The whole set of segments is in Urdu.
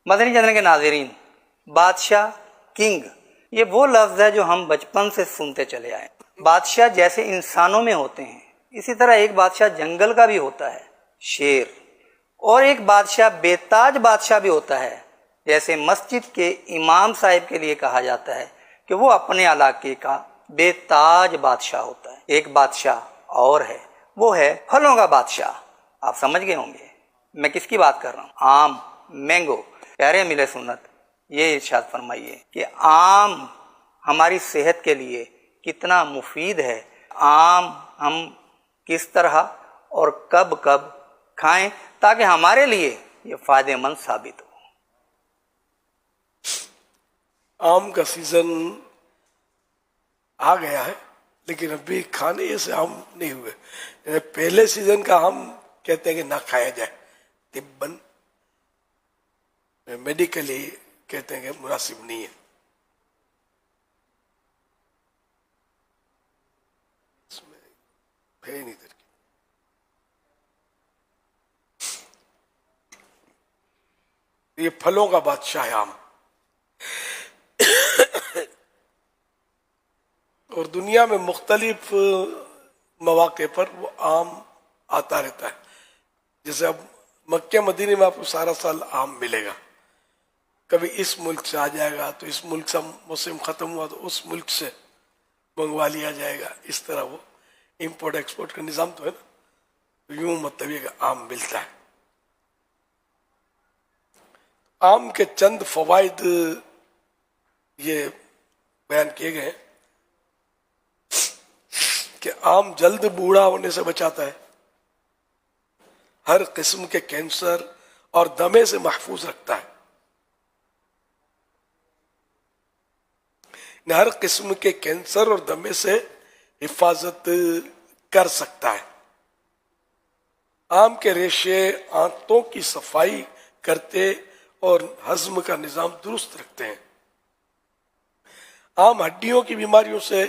مدنی چینل کے ناظرین، بادشاہ، کنگ، یہ وہ لفظ ہے جو ہم بچپن سے سنتے چلے آئے۔ بادشاہ جیسے انسانوں میں ہوتے ہیں، اسی طرح ایک بادشاہ جنگل کا بھی ہوتا ہے، شیر، اور ایک بادشاہ بے تاج بادشاہ بھی ہوتا ہے، جیسے مسجد کے امام صاحب کے لیے کہا جاتا ہے کہ وہ اپنے علاقے کا بے تاج بادشاہ ہوتا ہے۔ ایک بادشاہ اور ہے، وہ ہے پھلوں کا بادشاہ۔ آپ سمجھ گئے ہوں گے میں کس کی بات کر رہا ہوں، آم، مینگو۔ پیارے ملے سنت، یہ ارشاد فرمائیے کہ آم ہماری صحت کے لیے کتنا مفید ہے، آم ہم کس طرح اور کب کب کھائیں تاکہ ہمارے لیے یہ فائدہ مند ثابت ہو۔ آم کا سیزن آ گیا ہے، لیکن ابھی کھانے سے آم نہیں ہوئے۔ پہلے سیزن کا آم کہتے ہیں کہ نہ کھایا جائے، طباً میڈیکلی کہتے ہیں کہ مناسب نہیں ہے۔ اس میں ہے نہیں ترکیب۔ یہ پھلوں کا بادشاہ ہے آم، اور دنیا میں مختلف مواقع پر وہ آم آتا رہتا ہے۔ جیسے اب مکہ مدینے میں آپ کو سارا سال آم ملے گا، کبھی اس ملک سے آ جائے گا تو اس ملک سے موسم ختم ہوا تو اس ملک سے منگوا لیا جائے گا۔ اس طرح وہ امپورٹ ایکسپورٹ کا نظام تو ہے نا، یوں مطلب یہ کہ آم ملتا ہے۔ آم کے چند فوائد یہ بیان کیے گئے ہیں کہ آم جلد بوڑھا ہونے سے بچاتا ہے، ہر قسم کے کینسر اور دمے سے محفوظ رکھتا ہے، ہر قسم کے کینسر اور دمے سے حفاظت کر سکتا ہے۔ آم کے ریشے آنتوں کی صفائی کرتے اور ہضم کا نظام درست رکھتے ہیں۔ آم ہڈیوں کی بیماریوں سے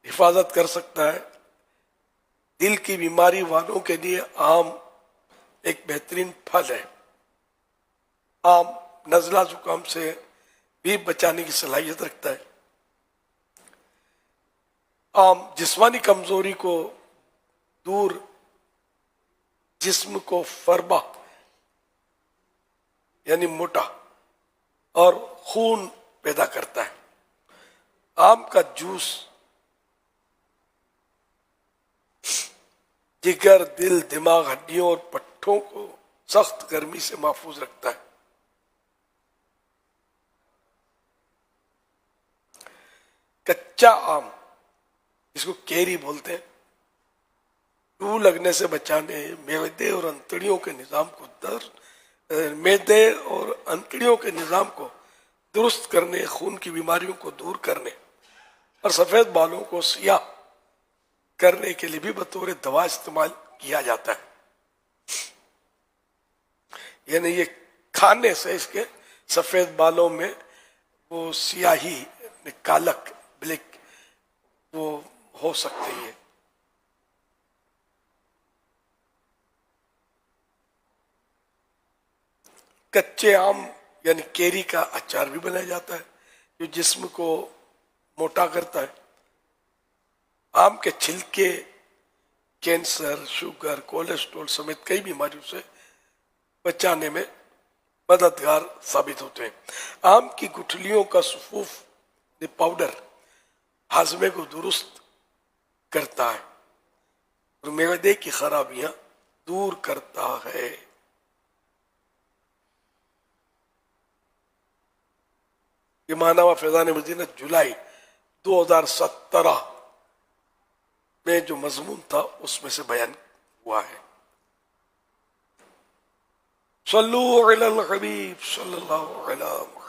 حفاظت کر سکتا ہے۔ دل کی بیماری والوں کے لیے آم ایک بہترین پھل ہے۔ آم نزلہ زکام سے بھی بچانے کی صلاحیت رکھتا ہے۔ آم جسمانی کمزوری کو دور، جسم کو فربہ یعنی موٹا اور خون پیدا کرتا ہے۔ آم کا جوس جگر، دل، دماغ، ہڈیوں اور پٹھوں کو سخت گرمی سے محفوظ رکھتا ہے۔ کچا آم، اس کو کیری بولتے ہیں، لو لگنے سے بچانے، معدے اور انتڑیوں کے نظام کو معدے اور انتڑیوں کے نظام کو درست کرنے، خون کی بیماریوں کو دور کرنے اور سفید بالوں کو سیاہ کرنے کے لیے بھی بطور دوا استعمال کیا جاتا ہے۔ یعنی یہ کھانے سے اس کے سفید بالوں میں وہ سیاہی، کالک، بلیک، وہ ہو سکتی ہے۔ کچے آم یعنی کیری کا اچار بھی بنایا جاتا ہے جو جسم کو موٹا کرتا ہے۔ آم کے چھلکے کینسر، شوگر، کولیسٹرول سمیت کئی بیماریوں سے بچانے میں مددگار ثابت ہوتے ہیں۔ آم کی گٹھلیوں کا صفوف پاؤڈر ہاضمے کو درست کرتا ہے اور معدے کی خرابیاں دور کرتا ہے۔ یہ ماہنامہ فیضان مدینہ جولائی 2017 میں جو مضمون تھا اس میں سے بیان ہوا ہے۔ صلو علی الحبیب صلی اللہ علیہ وسلم۔